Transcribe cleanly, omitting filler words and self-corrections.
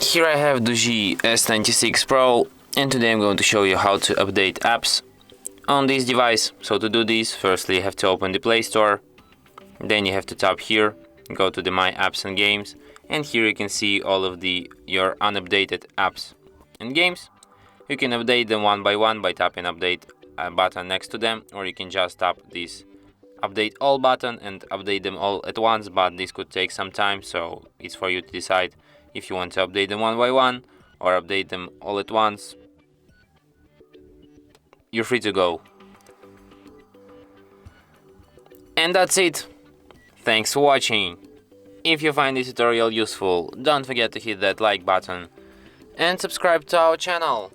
Here I have DOOGEE S96 Pro, and today I'm going to show you how to update apps on this device. So to do this, firstly you have to open the Play Store, then you have to tap here, go to the My Apps and Games, and here you can see all of your unupdated apps and games. You can update them one by tapping update button next to them, or you can just tap this update all button and update them all at once, but this could take some time, so it's for you to decide if you want to update them one by one or update them all at once. You're free to go. And that's it. Thanks for watching. If you find this tutorial useful, don't forget to hit that like button and subscribe to our channel.